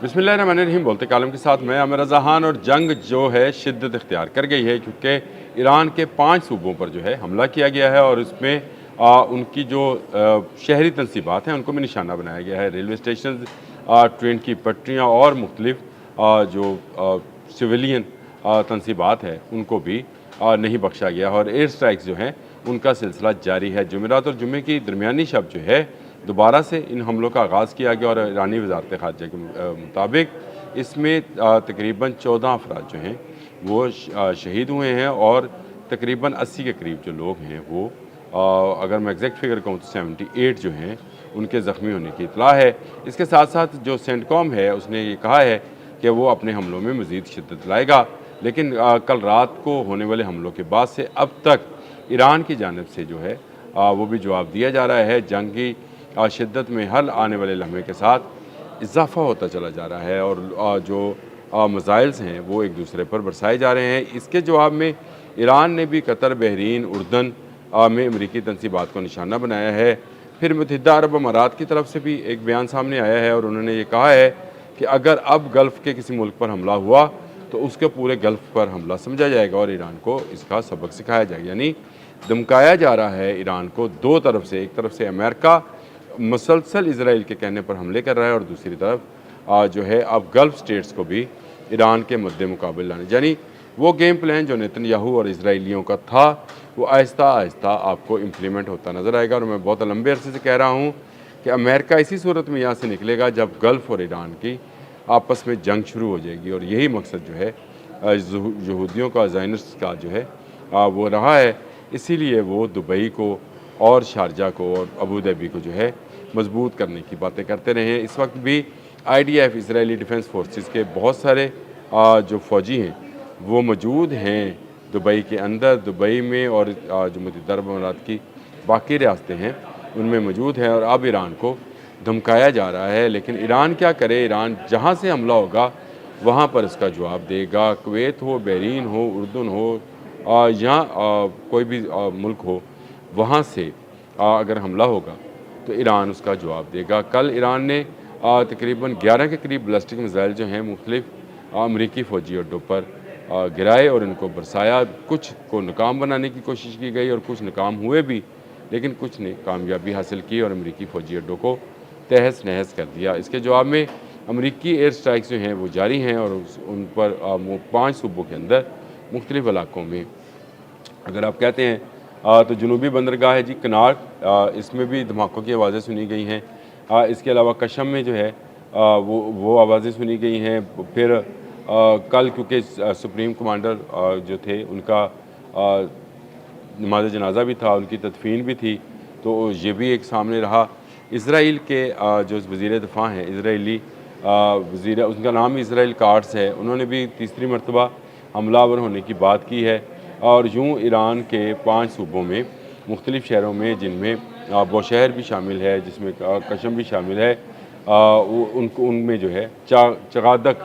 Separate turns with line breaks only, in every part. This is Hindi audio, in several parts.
बिस्मिल्लाहिर्रहमानिर्रहीम। बोलते कालम के साथ मैं आमिर रज़ा खान। और जंग जो है शिद्दत इख्तियार कर गई है, क्योंकि ईरान के 5 सूबों पर जो है हमला किया गया है और इसमें उनकी जो शहरी तनसीबात हैं उनको भी निशाना बनाया गया है। रेलवे स्टेशन, ट्रेन की पटरियाँ और मुख्तलिफ जो सिविलियन तनसीबात है उनको भी नहीं बख्शा गया और एयर स्ट्राइक्स जो हैं उनका सिलसिला जारी है। जुमेरात और जुमे की दरमियानी शब जो है दोबारा से इन हमलों का आगाज़ किया गया और ईरानी वज़ारत ख़ारजा के मुताबिक इसमें तकरीबन 14 अफराद जो हैं वो शहीद हुए हैं और तकरीबन 80 के करीब जो लोग हैं वो अगर मैं एग्जैक्ट फिगर कहूँ तो 78 जो हैं उनके ज़ख्मी होने की इतला है। इसके साथ साथ जो सेंटकॉम है उसने ये कहा है कि वो अपने हमलों में मज़ीद शिद्दत लाएगा, लेकिन कल रात को होने वाले हमलों के बाद से अब तक ईरान की जानिब से जो है वो भी जवाब दिया जा रहा है। जंग की शिद्दत में हर आने वाले लम्हे के साथ इजाफ़ा होता चला जा रहा है और जो मिसाइल्स हैं वो एक दूसरे पर बरसाए जा रहे हैं। इसके जवाब में ईरान ने भी कतर, बहरीन, उर्दन में अमरीकी तनसीबात को निशाना बनाया है। फिर मुत्तहिदा अरब अमारात की तरफ से भी एक बयान सामने आया है और उन्होंने ये कहा है कि अगर अब गल्फ़ के किसी मुल्क पर हमला हुआ तो उसके पूरे गल्फ़ पर हमला समझा जाएगा और ईरान को इसका सबक सिखाया जाएगा। यानी धमकाया जा रहा है ईरान को दो तरफ से। एक तरफ से अमेरिका मुसलसल इसराइल के कहने पर हमले कर रहा है और दूसरी तरफ जो है अब गल्फ़ स्टेट्स को भी ईरान के मद्दे मुकाबले लाने, यानी वो गेम प्लान जो नेतन्याहू और इसराइलियों का था वो आहिस्ता आहिस्ता आपको इम्प्लीमेंट होता नज़र आएगा। और मैं बहुत लंबे अरसे से कह रहा हूँ कि अमेरिका इसी सूरत में यहाँ से निकलेगा जब गल्फ़ और ईरान की आपस में जंग शुरू हो जाएगी और यही मकसद जो है यहूदियों का, ज़ायनिस्ट का जो है वो रहा है। इसीलिए वो दुबई को और शारजा को और अबू धाबी को जो है मजबूत करने की बातें करते रहे हैं। इस वक्त भी IDF इसराइली डिफेंस फोर्सेस के बहुत सारे जो फ़ौजी हैं वो मौजूद हैं दुबई के अंदर, दुबई में और जो मुत्तहिदा अरब अमारात की बाकी रियासतें हैं उनमें मौजूद हैं और अब ईरान को धमकाया जा रहा है। लेकिन ईरान क्या करे? ईरान जहाँ से हमला होगा वहाँ पर इसका जवाब देगा। कुवैत हो, बहरीन हो, उर्दन हो या कोई भी मुल्क हो, वहाँ से अगर हमला होगा तो ईरान उसका जवाब देगा। कल ईरान ने तकरीबन 11 के करीब बैलिस्टिक मिसाइल जो हैं मुख्तलिफ अमरीकी फ़ौजी अड्डों पर गिराए और इनको बरसाया। कुछ को नाकाम बनाने की कोशिश की गई और कुछ नाकाम हुए भी, लेकिन कुछ ने कामयाबी हासिल की और अमरीकी फ़ौजी अड्डों को तहस नहस कर दिया। इसके जवाब में अमरीकी एयर स्ट्राइक्स जो हैं वो जारी हैं और उन पर 5 सूबों के अंदर मुख्तलिफ इलाकों में, अगर आप कहते हैं तो जनूबी बंदरगाह है जी कनार, इसमें भी धमाकों की आवाज़ें सुनी गई हैं। इसके अलावा कशम में जो है वो आवाज़ें सुनी गई हैं। फिर कल क्योंकि सुप्रीम कमांडर जो थे उनका नमाज जनाजा भी था, उनकी तदफीन भी थी, तो ये भी एक सामने रहा। इसराइल के जो वज़ीर दिफ़ा हैं इसराइली वज़ीर, उनका नाम इसराइल कार्ड्स है, उन्होंने भी तीसरी मरतबा हमलावर होने की बात की है। और यूँ ईरान के 5 सूबों में मुख्तलिफ़ शहरों में, जिनमें बौशहर भी शामिल है, जिसमें कशम भी शामिल है, उनमें जो है चगादक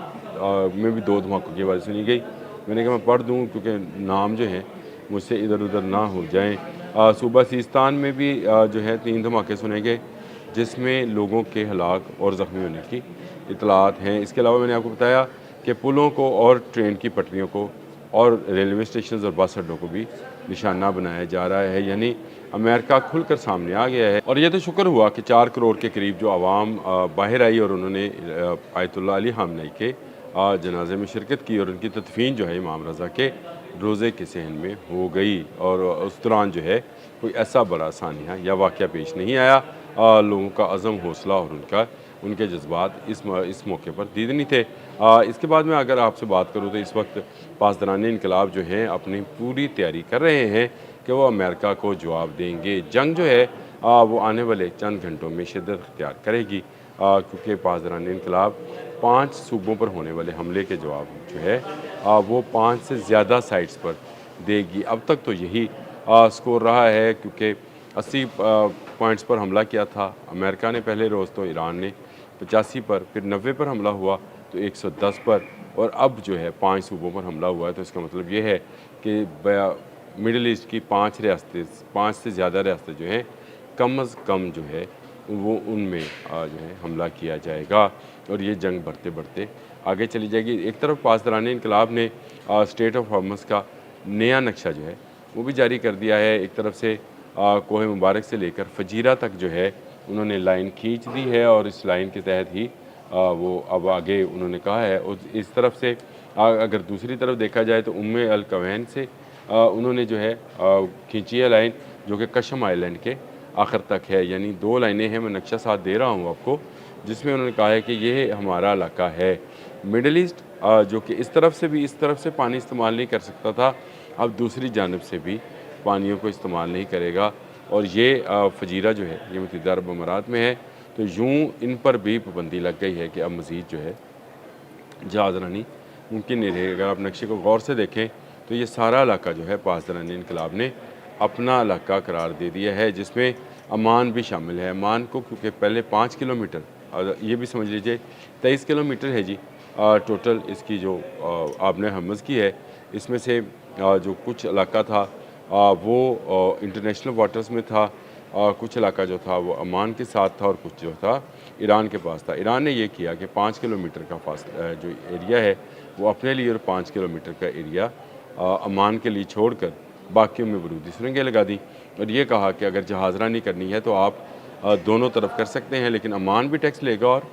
में भी 2 धमाकों की आवाज़ सुनी गई। मैंने कहा मैं पढ़ दूँ क्योंकि नाम जो हैं मुझसे इधर उधर ना हो जाएँ। सूबा सिस्तान में भी जो है 3 धमाके सुने गए, जिसमें लोगों के हलाक और ज़ख्मी होने की इतलात हैं। इसके अलावा मैंने आपको बताया कि पुलों को और ट्रेन की पटरियों को और रेलवे स्टेशन और बस अड्डों को भी निशाना बनाया जा रहा है। यानी अमेरिका खुलकर सामने आ गया है। और यह तो शुक्र हुआ कि 4 करोड़ के करीब जो आवाम बाहर आई और उन्होंने आयतुल्लाह अली ख़ामनेई के जनाजे में शिरकत की और उनकी तदफीन जो है इमाम रज़ा के रोज़े के सहन में हो गई। और उस दौरान जो है कोई ऐसा बड़ा सानिया या वाक़या पेश नहीं आया। लोगों का अज़म, हौसला और उनके जज्बात इस मौके पर दीदनी थे। इसके बाद में अगर आपसे बात करूँ तो इस वक्त पासदारान इनकलाब जो हैं अपनी पूरी तैयारी कर रहे हैं कि वो अमेरिका को जवाब देंगे। जंग जो है वो आने वाले चंद घंटों में शिद्दत इख्तियार करेगी, क्योंकि पासदारान इनकलाब 5 सूबों पर होने वाले हमले के जवाब जो है वो 5 से ज़्यादा साइट्स पर देगी। अब तक तो यही स्कोर रहा है, क्योंकि 80 पॉइंट्स पर हमला किया था अमेरिका ने पहले रोज़, तो ईरान ने 85 पर, फिर 90 पर हमला हुआ तो 110 पर, और अब जो है 5 सूबों पर हमला हुआ है। तो इसका मतलब ये है कि मिडल ईस्ट की 5 रियासतें, 5 से ज़्यादा रियासतें जो हैं कम अज़ कम जो है वो उनमें जो है हमला किया जाएगा। और ये जंग बढ़ते बढ़ते आगे चली जाएगी। एक तरफ पासदारान इनकलाब ने स्टेट ऑफ हॉर्मस का नया नक्शा जो है वो भी जारी कर दिया है। एक तरफ से कोह मुबारक से लेकर फजीरा तक जो है उन्होंने लाइन खींच दी है और इस लाइन के तहत ही वो अब आगे उन्होंने कहा है। और इस तरफ से अगर दूसरी तरफ देखा जाए तो उम्मे अल कवैन से उन्होंने जो है खींची है लाइन, जो कि कशम आइलैंड के आखिर तक है। यानी 2 लाइनें हैं, मैं नक्शा साथ दे रहा हूँ आपको, जिसमें उन्होंने कहा है कि ये हमारा इलाका है। मिडल ईस्ट जो कि इस तरफ से भी इस तरफ से पानी इस्तेमाल नहीं कर सकता था, अब दूसरी जानब से भी पानियों को इस्तेमाल नहीं करेगा। और ये फजीरा जो है ये मुत्तहिदा अरब अमारात में है, तो यूँ इन पर भी पाबंदी लग गई है कि अब मज़ीद जो है जहाज़रानी मुमकिन नहीं रहेगी। अगर आप नक्शे को गौर से देखें तो ये सारा इलाका जो है पासदारान इनकलाब ने अपना इलाका करार दे दिया है, जिसमें अमान भी शामिल है। अमान को क्योंकि पहले 5 किलोमीटर, ये भी समझ लीजिए 23 किलोमीटर है जी टोटल इसकी जो आबने हमज़ की है। इसमें से जो कुछ इलाका था वो इंटरनेशनल वाटर्स में था, कुछ इलाका जो था वो अमान के साथ था और कुछ जो था ईरान के पास था। ईरान ने ये किया कि 5 किलोमीटर का जो एरिया है वो अपने लिए और 5 किलोमीटर का एरिया अमान के लिए छोड़कर बाकियों में बरूदी सुरंगें लगा दी और ये कहा कि अगर जहाज़रानी करनी है तो आप दोनों तरफ कर सकते हैं, लेकिन अमान भी टैक्स लेगा और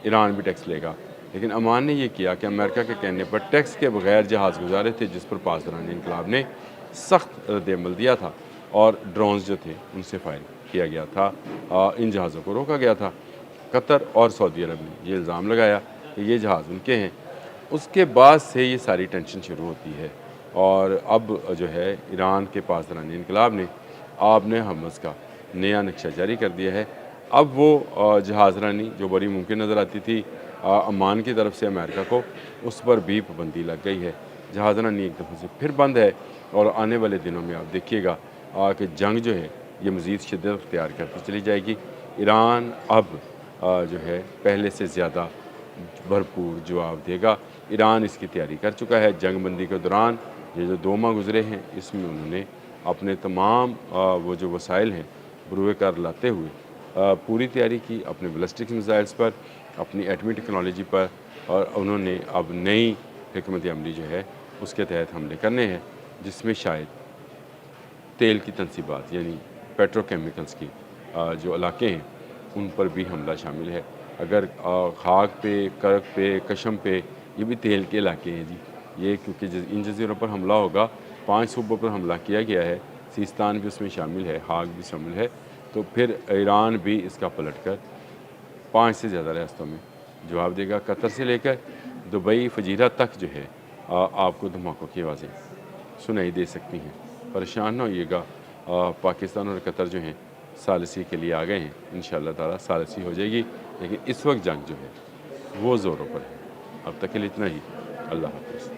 ईरान भी टैक्स लेगा। लेकिन अमान ने यह किया कि अमेरिका के कहने पर टैक्स के बगैर जहाज़ गुजारे थे, जिस पर पासदारान इनकलाब ने सख्त रद्द-ए-अमल दिया था और ड्रोन्स जो थे उनसे फायर किया गया था। इन जहाज़ों को रोका गया था। कतर और सऊदी अरब ने ये इल्ज़ाम लगाया कि ये जहाज़ उनके हैं। उसके बाद से ये सारी टेंशन शुरू होती है और अब जो है ईरान के पासदारान इनकलाब ने आबने हमज़ का नया नक्शा जारी कर दिया है। अब वो जहाज़रानी जो बड़ी मुमकिन नज़र आती थी अमान की तरफ से अमेरिका को, उस पर भी पाबंदी लग गई है। जहाज़रानी एक दफ़े से फिर बंद है और आने वाले दिनों में आप देखिएगा कि जंग जो है ये मज़ीद शिद्दत अख्तियार करती चली जाएगी। ईरान अब जो है पहले से ज़्यादा भरपूर जवाब देगा। ईरान इसकी तैयारी कर चुका है। जंग बंदी के दौरान ये जो 2 माह गुजरे हैं इसमें उन्होंने अपने तमाम वो जो वसाइल हैं बरूए कार लाते हुए पूरी तैयारी की अपने बैलिस्टिक मिसाइल्स पर, अपनी एटमी टेक्नोलॉजी पर, और उन्होंने अब नई हिकमत अमली जो है उसके तहत हमले करने हैं, जिसमें शायद तेल की तनसीबात यानी पेट्रोकेमिकल्स की जो इलाके हैं उन पर भी हमला शामिल है। अगर खाक पे, करक पे, कशम पे, ये भी तेल के इलाके हैं जी। ये क्योंकि इन जजीरों पर हमला होगा, 5 सूबों पर हमला किया गया है, सिस्तान भी उसमें शामिल है, हाक भी शामिल है, तो फिर ईरान भी इसका पलट कर 5 से ज़्यादा रियासतों में जवाब देगा। कतर से लेकर दुबई, फजीरा तक जो है आपको धमाकों की आवाज़ें सुनाई दे सकती हैं। परेशान ना होइएगा, पाकिस्तान और कतर जो हैं सालसी के लिए आ गए हैं। इंशाअल्लाह ताला सालसी हो जाएगी, लेकिन इस वक्त जंग जो है वो ज़ोरों पर है। अब तक के लिए इतना ही। अल्लाह हाफ़िज़।